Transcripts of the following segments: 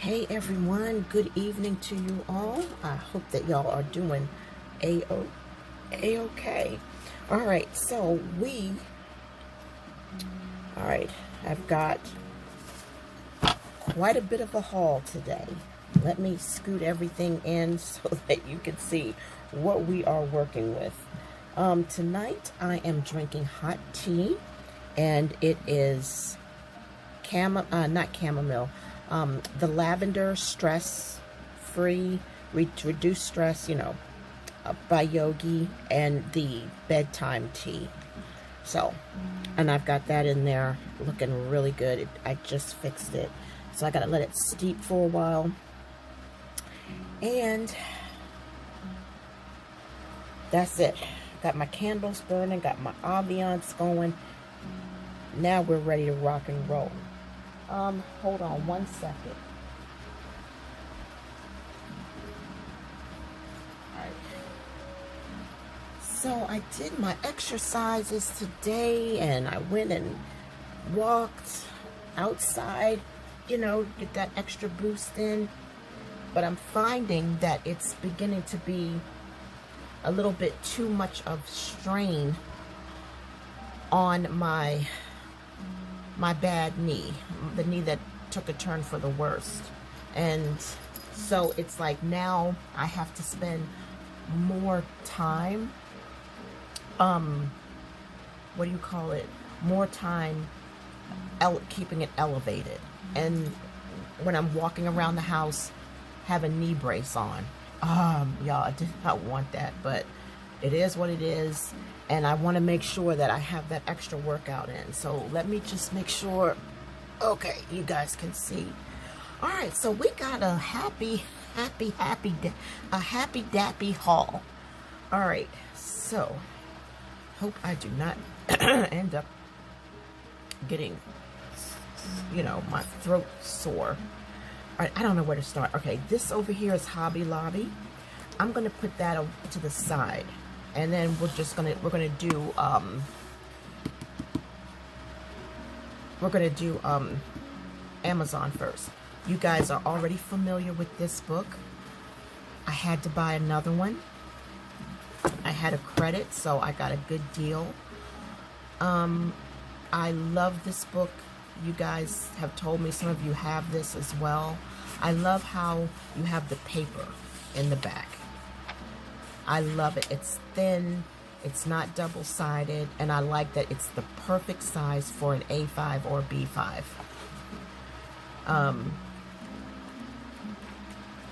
Hey everyone, good evening to you all. I hope that y'all are doing a-okay. All right, I've got quite a bit of a haul today. Let me scoot everything in so that you can see what we are working with. Tonight I am drinking hot tea, and it is not chamomile, the lavender stress-free, reduce stress, by Yogi, and the bedtime tea. So, and I've got that in there looking really good. I just fixed it. So I gotta let it steep for a while. And that's it. Got my candles burning, got my ambiance going. Now we're ready to rock and roll. Hold on one second. Alright. So I did my exercises today, and I went and walked outside, get that extra boost in. But I'm finding that it's beginning to be a little bit too much of strain on my bad knee, the knee that took a turn for the worst. And so it's like now I have to spend more time, more time keeping it elevated. And when I'm walking around the house, have a knee brace on. Y'all, I did not want that, but it is what it is, and I want to make sure that I have that extra workout in. So let me just make sure, okay, you guys can see. All right, so we got a happy dappy haul. All right, so hope I do not end up getting, my throat sore. All right, I don't know where to start. Okay, this over here is Hobby Lobby. I'm gonna put that to the side, and then we're gonna do Amazon first. You guys are already familiar with this book. I had to buy another one. I had a credit, so I got a good deal. I love this book. You guys have told me some of you have this as well. I love how you have the paper in the back. I love it. It's thin, it's not double-sided, and I like that it's the perfect size for an A5 or B5.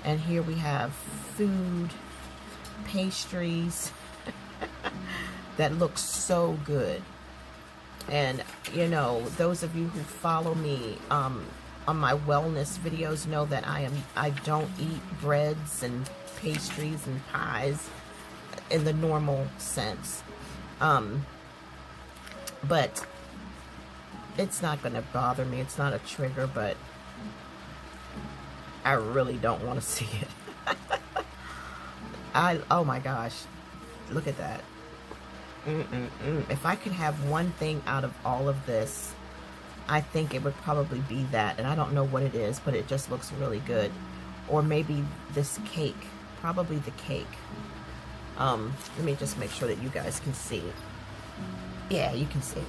And here we have food, pastries that look so good. And those of you who follow me on my wellness videos know that I don't eat breads and pastries and pies in the normal sense. But it's not going to bother me. It's not a trigger, but I really don't want to see it. Oh my gosh, look at that. If I could have one thing out of all of this, I think it would probably be that. And I don't know what it is, but it just looks really good. Or maybe this cake. Probably the cake. Let me just make sure that you guys can see. Yeah, you can see.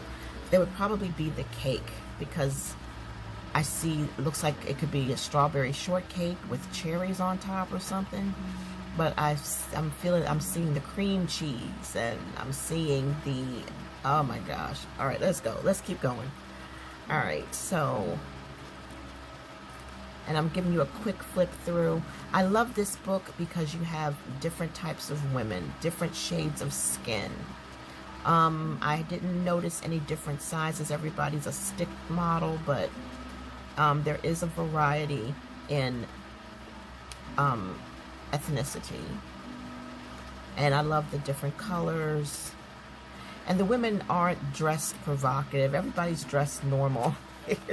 There would probably be the cake, because I see, it looks like it could be a strawberry shortcake with cherries on top or something. But I'm seeing the cream cheese, and I'm seeing the, oh my gosh. All right, let's go. Let's keep going. All right, so, and I'm giving you a quick flip through. I love this book because you have different types of women, different shades of skin. I didn't notice any different sizes. Everybody's a stick model, but there is a variety in ethnicity, and I love the different colors. And the women aren't dressed provocative. Everybody's dressed normal.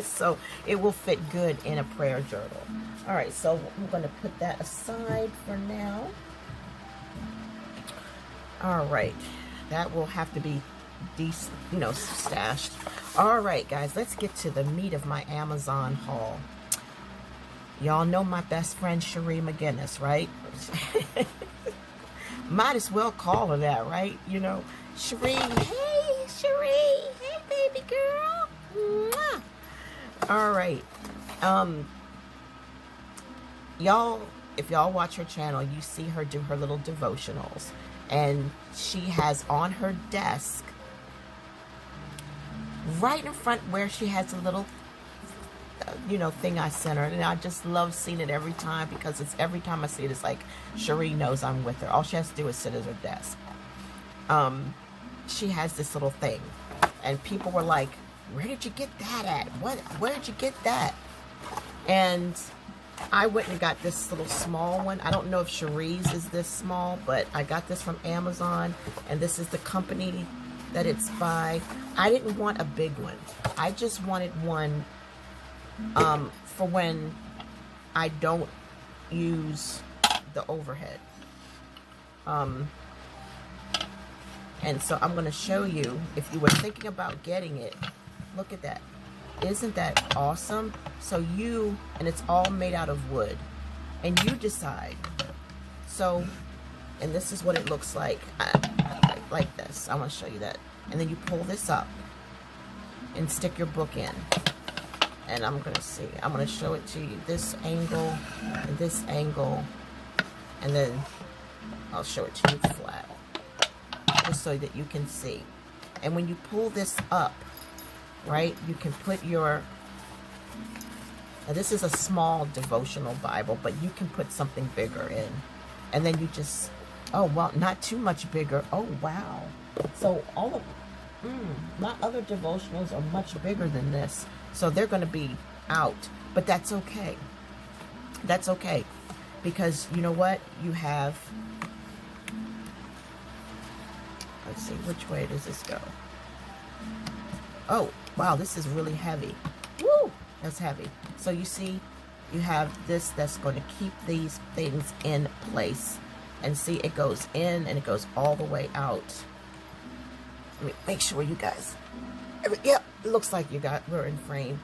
So it will fit good in a prayer journal. All right, so I'm going to put that aside for now. All right, that will have to be stashed. All right, guys, let's get to the meat of my Amazon haul. Y'all know my best friend Cherie McGinnis, right? Might as well call her that, right? You know, Cherie. Hey, Cherie. Hey, baby girl. Mwah. All right. Y'all, if y'all watch her channel, you see her do her little devotionals. And she has on her desk, right in front where she has a little, you know, thing I sent her. And I just love seeing it every time, because it's every time I see it, it's like Cherie knows I'm with her. All she has to do is sit at her desk. She has this little thing. And people were like, where did you get that at? Where did you get that? And I went and got this little small one. I don't know if Cherie's is this small, but I got this from Amazon, and this is the company that it's by. I didn't want a big one. I just wanted one for when I don't use the overhead. And so I'm going to show you, if you were thinking about getting it, look at that. Isn't that awesome? So and it's all made out of wood, and you decide. So, and this is what it looks like. Like this. I want to show you that. And then you pull this up and stick your book in. And I'm going to see. I'm going to show it to you. This angle and this angle. And then I'll show it to you flat, just so that you can see. And when you pull this up, right, you can put your, now this is a small devotional Bible, but you can put something bigger in. And then you just, oh, well, not too much bigger. Oh, wow. So all of, my other devotionals are much bigger than this. So they're going to be out. But that's okay. That's okay. Because you know what? You have, let's see, which way does this go? Oh, wow, this is really heavy. Woo! That's heavy. So you see, you have this that's going to keep these things in place. And see, it goes in and it goes all the way out. Let me make sure you guys, yep, it looks like we're in frame.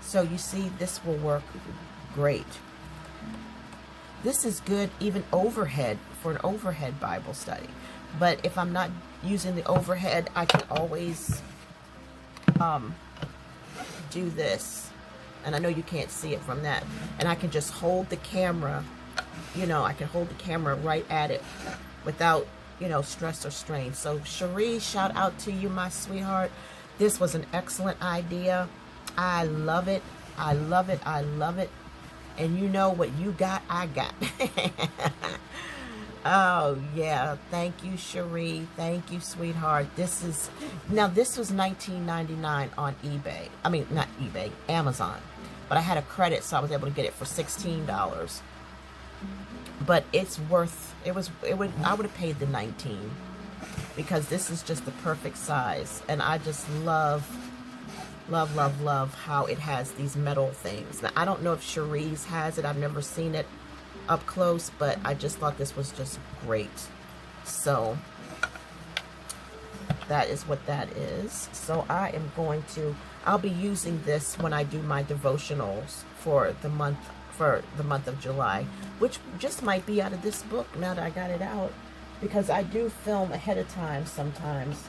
So you see, this will work great. This is good even overhead, for an overhead Bible study. But if I'm not using the overhead, I can always do this. And I know you can't see it from that. And I can just hold the camera, you know, I can hold the camera right at it without, you know, stress or strain. So Cherie, shout out to you, my sweetheart. This was an excellent idea. I love it. I love it. I love it. And you know what you got, I got. Oh, yeah. Thank you, Cherie. Thank you, sweetheart. This was $19.99 on eBay. I mean, not eBay, Amazon. But I had a credit, so I was able to get it for $16. But it's worth, I would have paid the $19, because this is just the perfect size. And I just love how it has these metal things. Now, I don't know if Cherie's has it. I've never seen it up close, but I just thought this was just great. So that is what that is. So I'll be using this when I do my devotionals for the month of July, which just might be out of this book now that I got it out, because I do film ahead of time sometimes,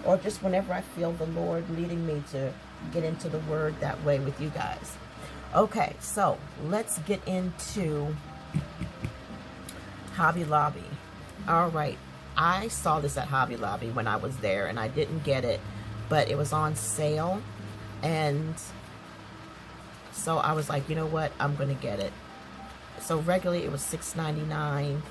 or just whenever I feel the Lord leading me to get into the Word that way with you guys. Okay, so let's get into Hobby Lobby. All right, I saw this at Hobby Lobby when I was there, and I didn't get it, but it was on sale, and so I was like, you know what, I'm going to get it. So regularly it was $6.99.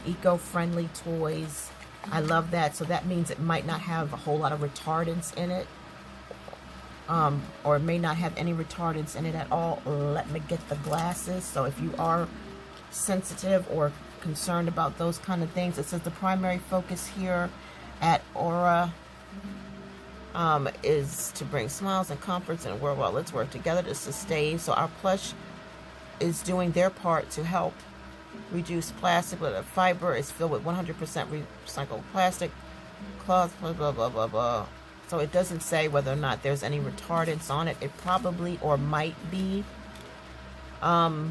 Eco-friendly toys. I love that. So that means it might not have a whole lot of retardants in it. Or it may not have any retardants in it at all. Let me get the glasses. So if you are sensitive or concerned about those kind of things, it says the primary focus here at Aura is to bring smiles and comforts in a world where let's work together to sustain. So our plush is doing their part to help reduce plastic, but the fiber is filled with 100% recycled plastic, cloth, blah, blah, blah, blah, blah. So it doesn't say whether or not there's any retardants on it. It probably or might be I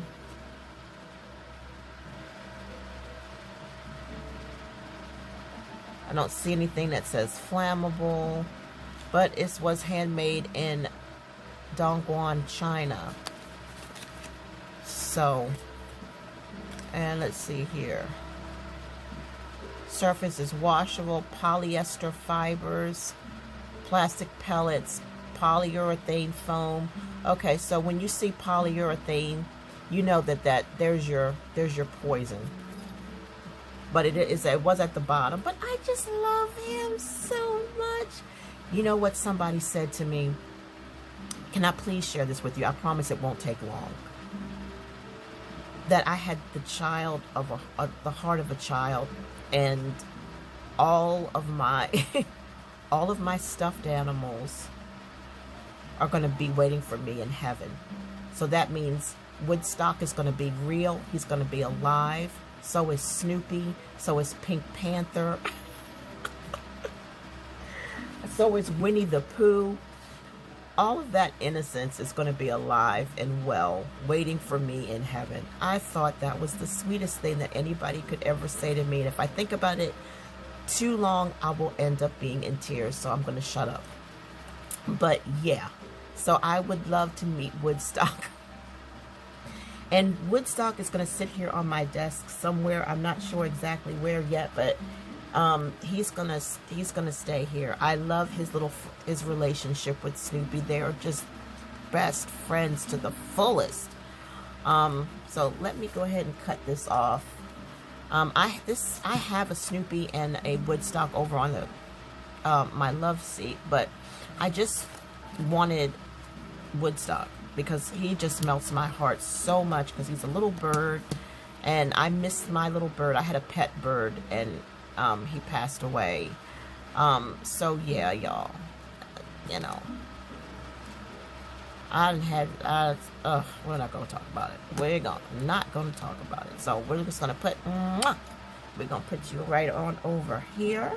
don't see anything that says flammable, but it was handmade in Dongguan, China. So, and let's see here. Surface is washable, polyester fibers, plastic pellets, polyurethane foam. Okay, so when you see polyurethane, you know that there's your poison. But it was at the bottom. But I just love him so much. You know what somebody said to me? Can I please share this with you? I promise it won't take long. That I had the child of the heart of a child, and all of my all of my stuffed animals are going to be waiting for me in heaven. So that means Woodstock is going to be real. He's going to be alive. So is Snoopy. So is Pink Panther. So is Winnie the Pooh. All of that innocence is going to be alive and well, waiting for me in heaven. I thought that was the sweetest thing that anybody could ever say to me. And if I think about it too long, I will end up being in tears. So I'm going to shut up. But yeah, so I would love to meet Woodstock. And Woodstock is going to sit here on my desk somewhere. I'm not sure exactly where yet, but he's gonna stay here. I love his relationship with Snoopy. They are just best friends to the fullest. So let me go ahead and cut this off. I have a Snoopy and a Woodstock over on the my love seat, but I just wanted Woodstock because he just melts my heart so much because he's a little bird, and I miss my little bird. I had a pet bird, and he passed away. So yeah, y'all, you know, we're not gonna talk about it. We're not gonna talk about it. So we're just gonna put you right on over here,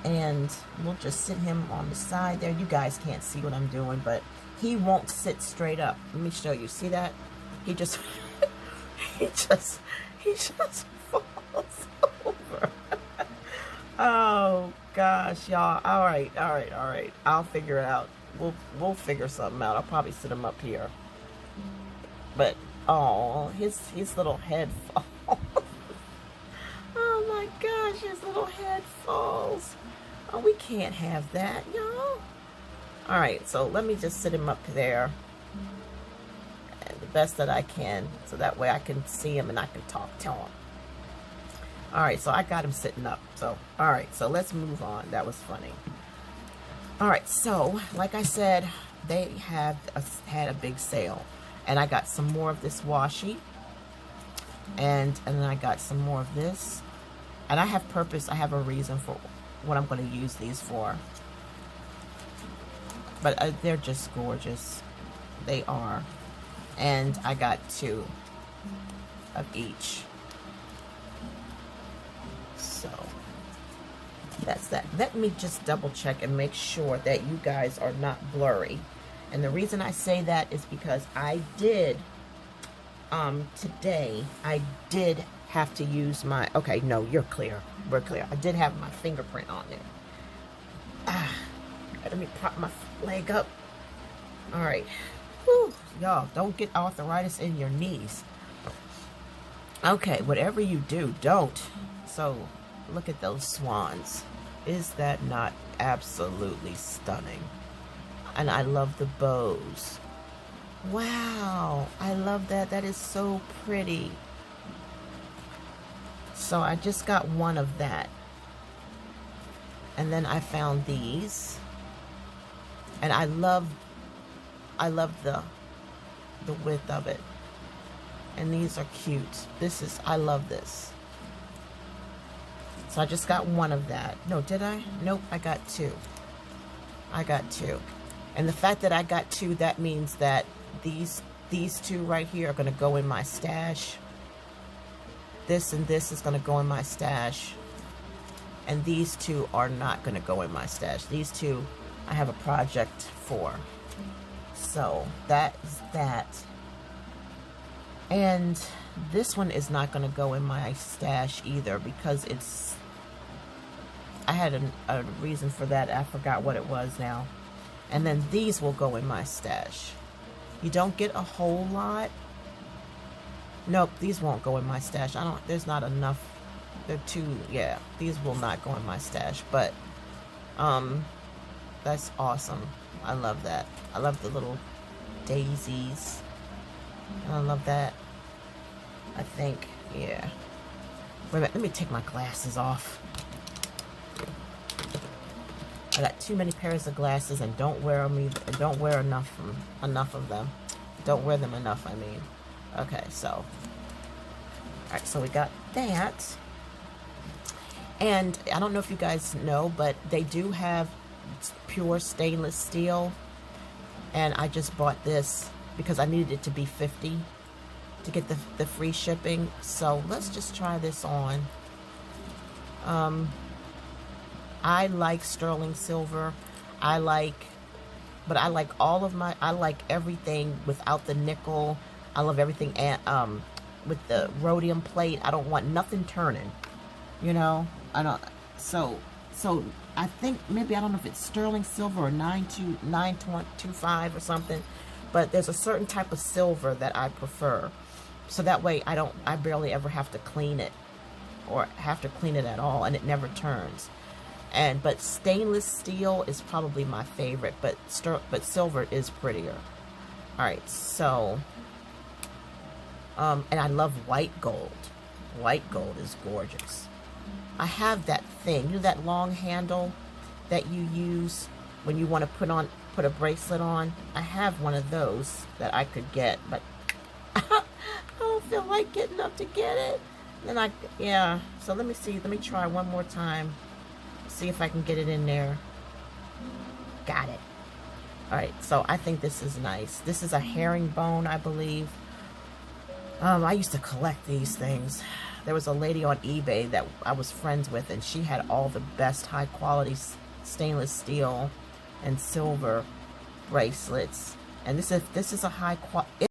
and we'll just sit him on the side there. You guys can't see what I'm doing, but he won't sit straight up. Let me show you. See that? He just he just falls over. Oh gosh, y'all. All right. I'll figure it out. We'll figure something out. I'll probably sit him up here. But oh, his little head falls. Oh my gosh, his little head falls. Oh, we can't have that, y'all. All right, so let me just sit him up there, and the best that I can, so that way I can see him and I can talk to him. All right, so I got him sitting up. So, all right, so let's move on. That was funny. All right, so like I said, they had a big sale, and I got some more of this washi, and then I got some more of this, and I have a reason for what I'm going to use these for. But they're just gorgeous. They are. And I got 2 of each. So that's that. Let me just double check and make sure that you guys are not blurry. And the reason I say that is because I did today I did have to use my, okay, no, you're clear. We're clear. I did have my fingerprint on there. Let me prop my leg up. All right. Whew, y'all, don't get arthritis in your knees. Okay, whatever you do, don't. So, look at those swans. Is that not absolutely stunning? And I love the bows. Wow, I love that. That is so pretty. So I just got one of that. And then I found these. And I love the width of it. And these are cute. I love this. So I just got one of that. No, did I? Nope, I got 2. I got 2. And the fact that I got 2, that means that these 2 right here are going to go in my stash. This and this is going to go in my stash. And these 2 are not going to go in my stash. These 2 I have a project for. so that is that. And this one is not going to go in my stash either because it's, I had a reason for that. I forgot what it was now. And then these will go in my stash. You don't get a whole lot. Nope, these won't go in my stash. There's not enough. They're too, yeah, these will not go in my stash. But, that's awesome. I love that. I love the little daisies. I love that. I think, yeah. Wait a minute, let me take my glasses off. I got too many pairs of glasses and don't wear them either. And don't wear enough of them. Don't wear them enough, I mean. Okay, so. Alright, so we got that. And I don't know if you guys know, but they do have pure stainless steel. And I just bought this because I needed it to be 50 to get the free shipping. So let's just try this on. I like sterling silver. I like all of my, I like everything without the nickel. I love everything with the rhodium plate. I don't want nothing turning, you know. I don't, so I think maybe, I don't know if it's sterling silver or 925 or something, but there's a certain type of silver that I prefer. So that way I barely ever have to clean it or have to clean it at all, and it never turns. But stainless steel is probably my favorite, but silver is prettier. All right, so and I love white gold. White gold is gorgeous. I have that thing, you know, that long handle that you use when you want to put a bracelet on. I have one of those that I could get, but I don't feel like getting up to get it. Then yeah. So let me see. Let me try one more time. See if I can get it in there. Got it. All right. So I think this is nice. This is a herringbone, I believe. I used to collect these things. There was a lady on eBay that I was friends with, and she had all the best high quality stainless steel and silver bracelets. And this is a high quality.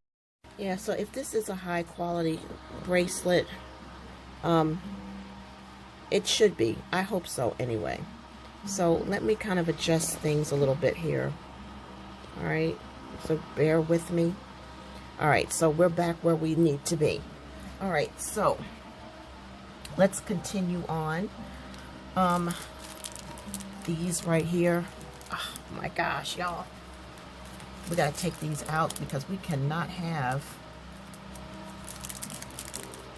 Yeah, so if this is a high quality bracelet, it should be. I hope so anyway. So let me kind of adjust things a little bit here. All right, so bear with me. All right, so we're back where we need to be. All right, so let's continue on. These right here. Oh my gosh, y'all. We gotta take these out because we cannot have,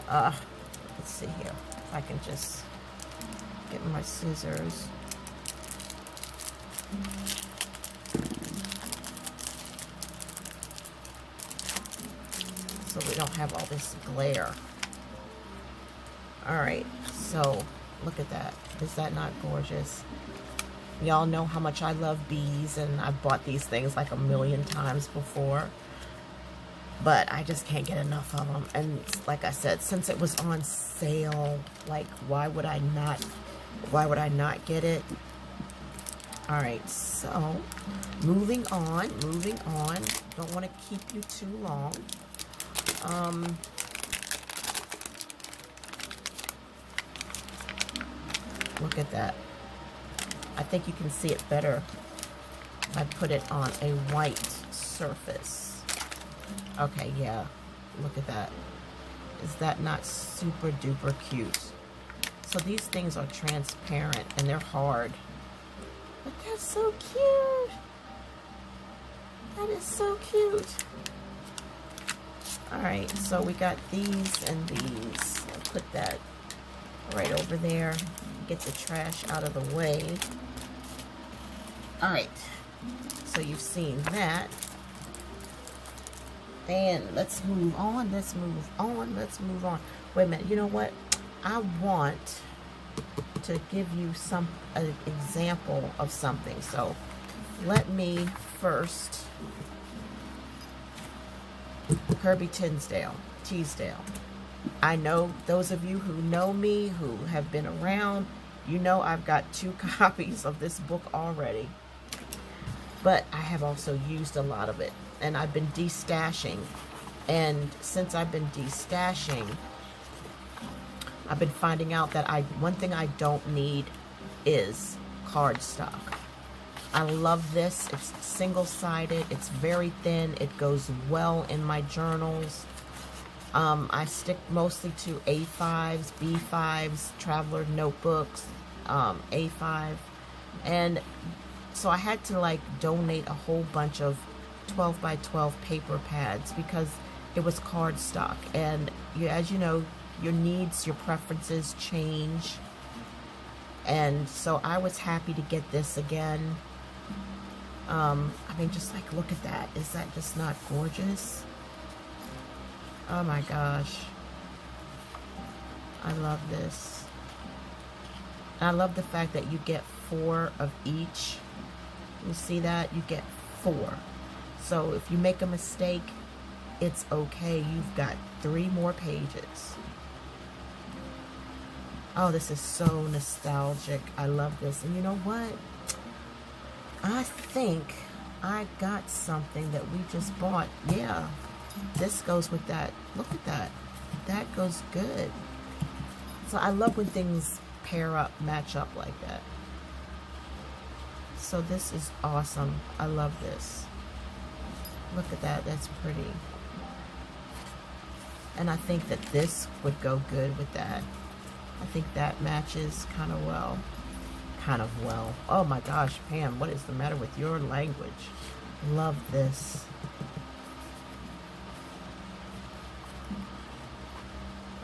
let's see here. If I can just get my scissors. So we don't have all this glare. All right, so look at that. Is that not gorgeous? Y'all know how much I love bees, and I've bought these things like a million times before, but I just can't get enough of them. And like I said, since it was on sale, like why would I not get it? All right, so moving on. Don't want to keep you too long. Look at that. I think you can see it better. I put it on a white surface. Okay, yeah. Look at that. Is that not super duper cute? So these things are transparent and they're hard. But that's so cute. That is so cute. Alright, so we got these and these. I'll put that right over there. Get the trash out of the way. Alright, so you've seen that. And let's move on. Let's move on. Wait a minute. You know what? I want to give you an example of something. So let me first. Kirby Teasdale. I know those of you who know me, who have been around, you know I've got 2 copies of this book already. but I have also used a lot of it, and I've been destashing. And since I've been destashing, I've been finding out that one thing I don't need is cardstock. I love this. It's single-sided. It's very thin. It goes well in my journals. I stick mostly to A5s, B5s, traveler notebooks, A5. And so I had to like donate a whole bunch of 12 by 12 paper pads because it was cardstock. And as you know, your needs, your preferences change. And so I was happy to get this again. I mean, just like, look at that. Is that just not gorgeous? Oh my gosh. I love this. And I love the fact that you get 4 of each. You see that? You get 4. So if you make a mistake, it's okay. You've got 3 more pages. Oh, this is so nostalgic. I love this. And you know what? I think I got something that we just bought. Yeah, this goes with that. Look at that. That goes good. So I love when things pair up, match up like that. So this is awesome. I love this. Look at that. That's pretty. And I think that this would go good with that. I think that matches kind of well. Oh my gosh, Pam, what is the matter with your language? Love this.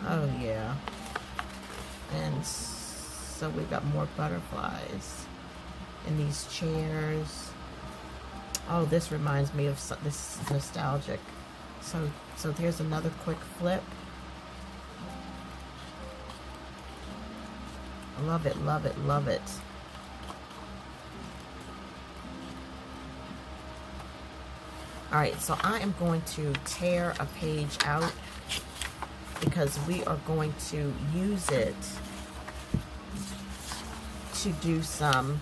Oh yeah. And so we got more butterflies in these chairs. Oh, this reminds me of this is nostalgic. So here's another quick flip. Love it, love it, love it. Alright, so I am going to tear a page out because we are going to use it to do some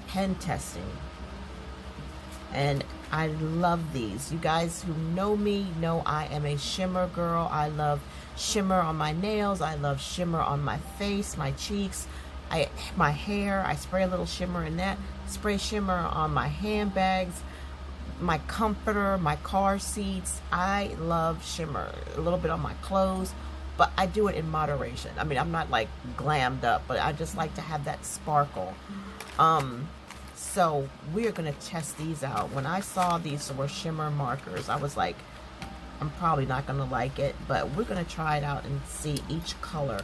pen testing. And I love these. You guys who know me know I am a shimmer girl. I love shimmer on my nails. I love shimmer on my face, my cheeks, my hair. I spray a little shimmer in that. Spray shimmer on my handbags, my comforter, my car seats. I love shimmer. A little bit on my clothes, but I do it in moderation. I mean, I'm not like glammed up, but I just like to have that sparkle. So we're going to test these out. When I saw these were shimmer markers, I was like, I'm probably not going to like it, but we're going to try it out and see each color.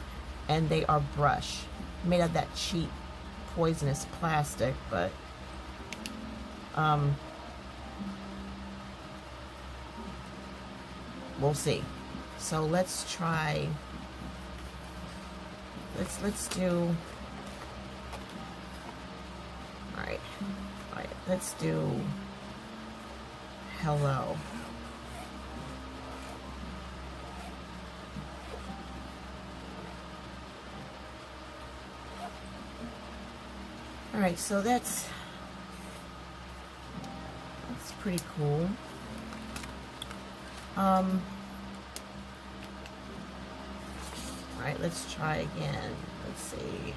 And they are brush, made of that cheap, poisonous plastic, but we'll see. So let's try, let's do, all right, let's do hello. All right, so that's pretty cool. All right, let's try again. Let's see.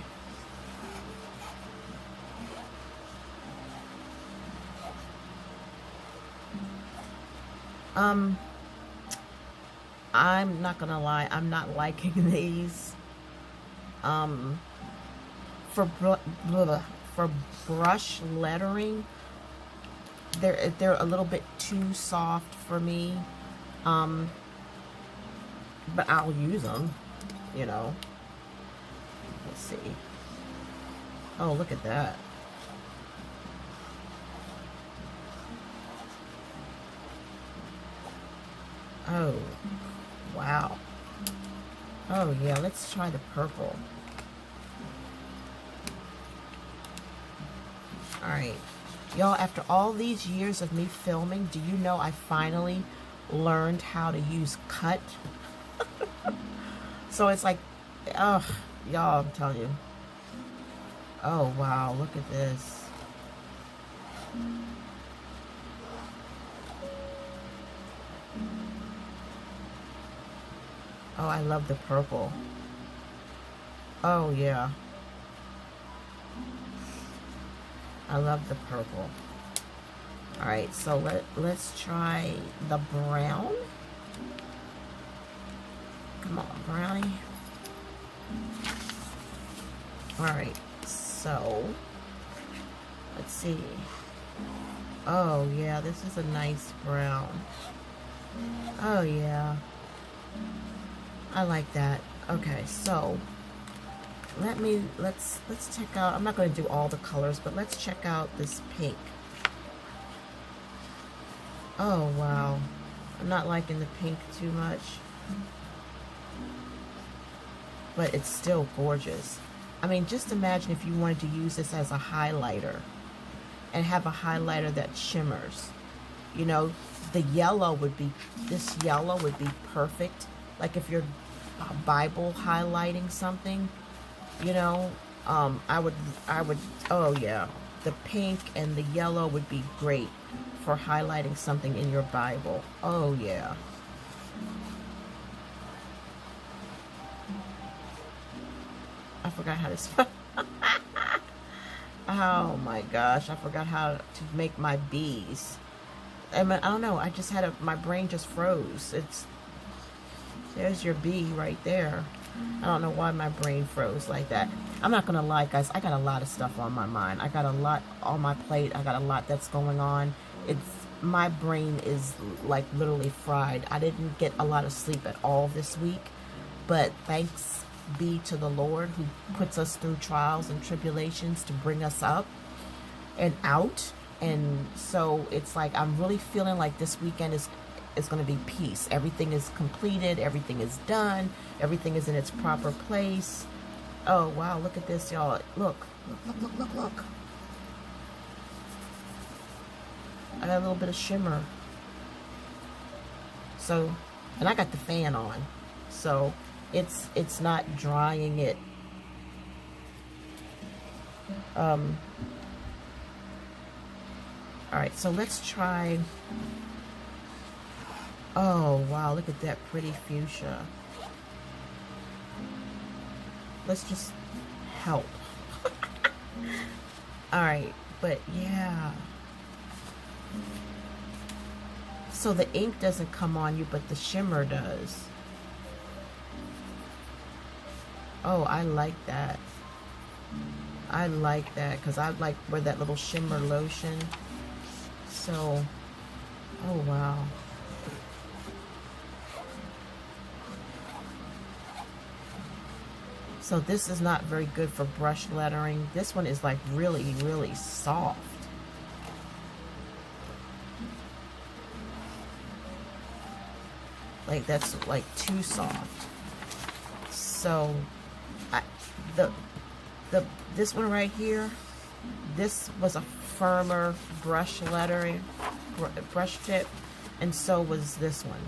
I'm not gonna lie, I'm not liking these. For brush lettering, they're a little bit too soft for me. But I'll use them, you know. Let's see. Oh, look at that. Oh, wow. Oh, yeah, let's try the purple. Alright. Y'all, after all these years of me filming, do you know I finally learned how to use cut? So it's like, oh, y'all, I'm telling you. Oh, wow, look at this. Oh, I love the purple. Oh, yeah. I love the purple. All right, so let's try the brown. Come on, brownie. All right, so let's see. Oh, yeah, this is a nice brown. Oh, yeah. I like that. Okay, so let's check out. I'm not going to do all the colors, but let's check out this pink. Oh, wow. I'm not liking the pink too much, but it's still gorgeous. I mean, just imagine if you wanted to use this as a highlighter and have a highlighter that shimmers. You know, the yellow would be, this yellow would be perfect. Like if you're Bible highlighting something, you know, I would, oh yeah, the pink and the yellow would be great for highlighting something in your Bible. Oh yeah. I forgot how to spell. Oh my gosh, I forgot how to make my B's. I mean, I don't know, I just had my brain just froze. There's your B right there. I don't know why my brain froze like that. I'm not gonna lie, guys, I got a lot of stuff on my mind. I got a lot on my plate. I got a lot that's going on. My brain is like literally fried. I didn't get a lot of sleep at all this week, but thanks be to the Lord who puts us through trials and tribulations to bring us up and out. And so it's like I'm really feeling like this weekend is going to be peace. Everything is completed, everything is done, everything is in its proper place. Oh wow, look at this, y'all. Look. I got a little bit of shimmer. So, and I got the fan on, so it's not drying it. All right, so let's try. Oh wow, look at that pretty fuchsia. Let's just help. All right, but yeah. So the ink doesn't come on you, but the shimmer does. Oh, I like that. I like that because I like where that little shimmer lotion. So, oh wow. So this is not very good for brush lettering. This one is like really, really soft. Like that's like too soft. So this one right here, this was a firmer brush lettering, brush tip, and so was this one.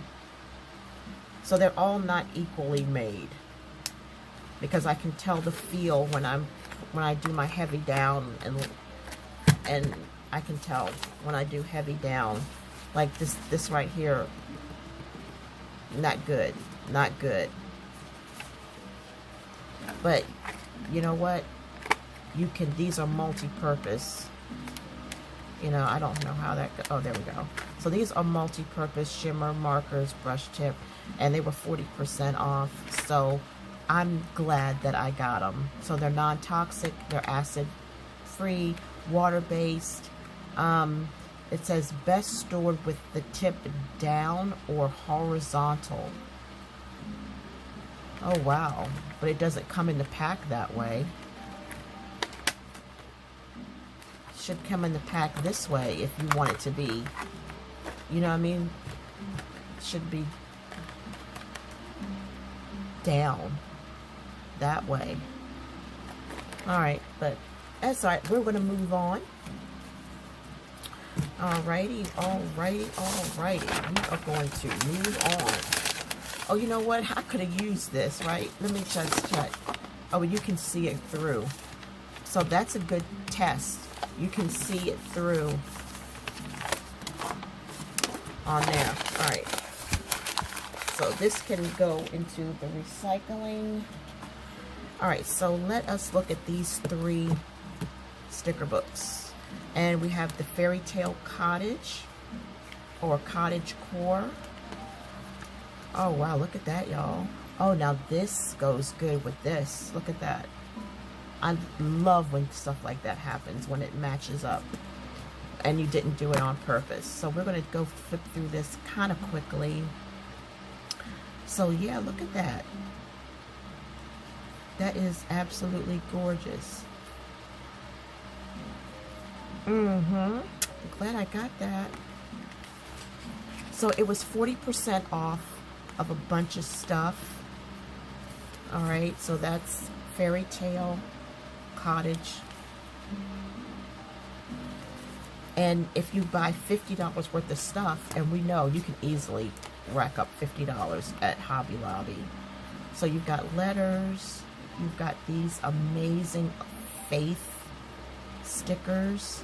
So they're all not equally made, because I can tell the feel when I do my heavy down, and I can tell when I do heavy down, like this right here, not good, not good. But you know what? You can, these are multi-purpose. You know, I don't know how that, oh, there we go. So these are multi-purpose shimmer markers, brush tip, and they were 40% off. So I'm glad that I got them. So they're non-toxic, they're acid-free, water-based. It says best stored with the tip down or horizontal. Oh wow, but it doesn't come in the pack that way. It should come in the pack this way if you want it to be, you know what I mean? It should be down that way. Alright, but that's alright. We're going to move on. Alrighty. We are going to move on. Oh, you know what? I could have used this, right? Let me just check. Oh, you can see it through. So that's a good test. You can see it through on there. All right. So this can go into the recycling. All right, so let us look at these 3 sticker books. And we have the Fairy Tale Cottage, or Cottage Core. Oh, wow, look at that, y'all. Oh, now this goes good with this. Look at that. I love when stuff like that happens, when it matches up and you didn't do it on purpose. So we're going to go flip through this kind of quickly. So yeah, look at that. That is absolutely gorgeous. I'm glad I got that. So it was 40% off of a bunch of stuff. All right, so that's Fairy Tale Cottage. And if you buy $50 worth of stuff, and we know you can easily rack up $50 at Hobby Lobby. So you've got letters, you've got these amazing faith stickers.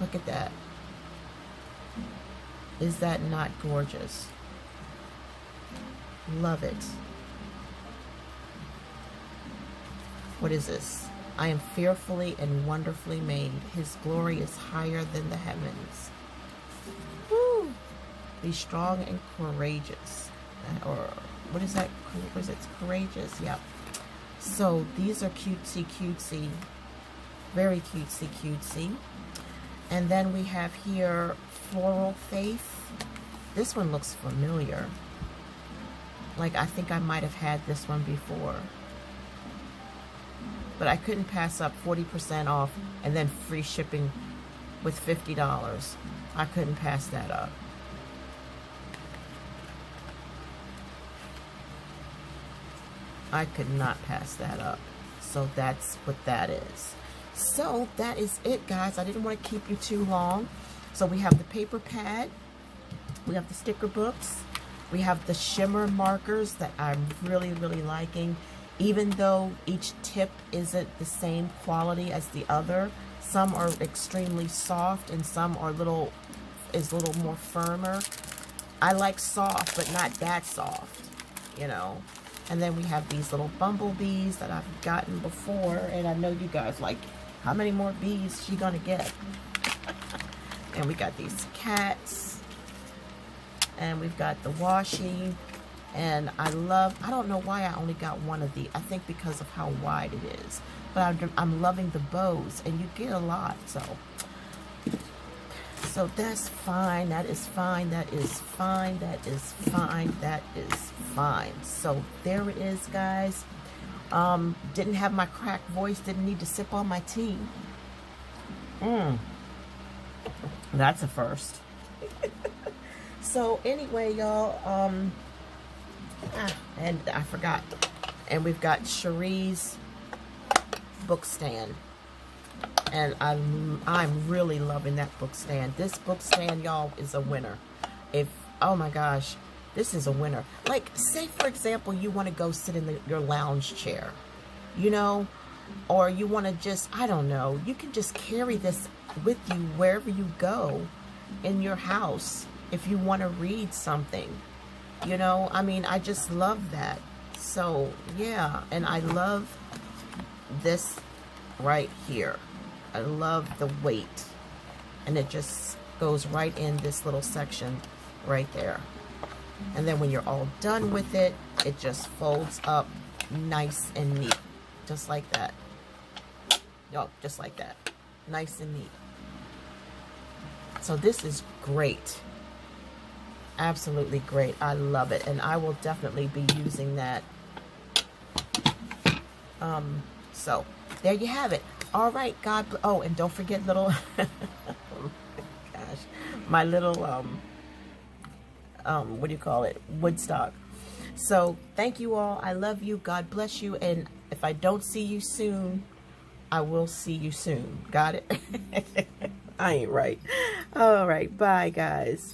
Look at that. Is that not gorgeous? Love it. What is this? I am fearfully and wonderfully made. His glory is higher than the heavens. Woo! Be strong and courageous. Or what is that? What is it? Courageous. Yep. So these are cutesy cutesy. Very cutesy cutesy. And then we have here Floral Faith. This one looks familiar. Like I think I might have had this one before. But I couldn't pass up 40% off and then free shipping with $50. I couldn't pass that up. I could not pass that up. So that's what that is. So that is it, guys. I didn't want to keep you too long. So we have the paper pad. We have the sticker books. We have the shimmer markers that I'm really, really liking. Even though each tip isn't the same quality as the other, some are extremely soft and some are a little more firmer. I like soft, but not that soft, you know. And then we have these little bumblebees that I've gotten before, and I know you guys like, how many more bees she gonna get? And we got these cats, and we've got the washi. And I don't know why I only got one of these. I think because of how wide it is. But I'm loving the bows. And you get a lot. So that's fine. That is fine. That is fine. That is fine. That is fine. So there it is, guys. Didn't have my cracked voice. Didn't need to sip on my tea. That's a first. So anyway, y'all. And I forgot. And we've got Cherie's book stand. And I'm really loving that book stand. This book stand, y'all, is a winner. Oh my gosh, this is a winner. Like, say for example, you want to go sit in your lounge chair, you know, or you want to just, I don't know, you can just carry this with you wherever you go in your house if you want to read something. You know, I mean, I just love that. So, yeah, and I love this right here. I love the weight. And it just goes right in this little section right there. And then when you're all done with it, it just folds up nice and neat. Just like that. Oh, just like that. Nice and neat. So this is great. Absolutely great. I love it, and I will definitely be using that. So there you have it. All right, oh, and don't forget little oh my gosh, my little what do you call it, Woodstock. So thank you all. I love you. God bless you. And if I don't see you soon, I will see you soon. Got it? I ain't right. All right, bye guys.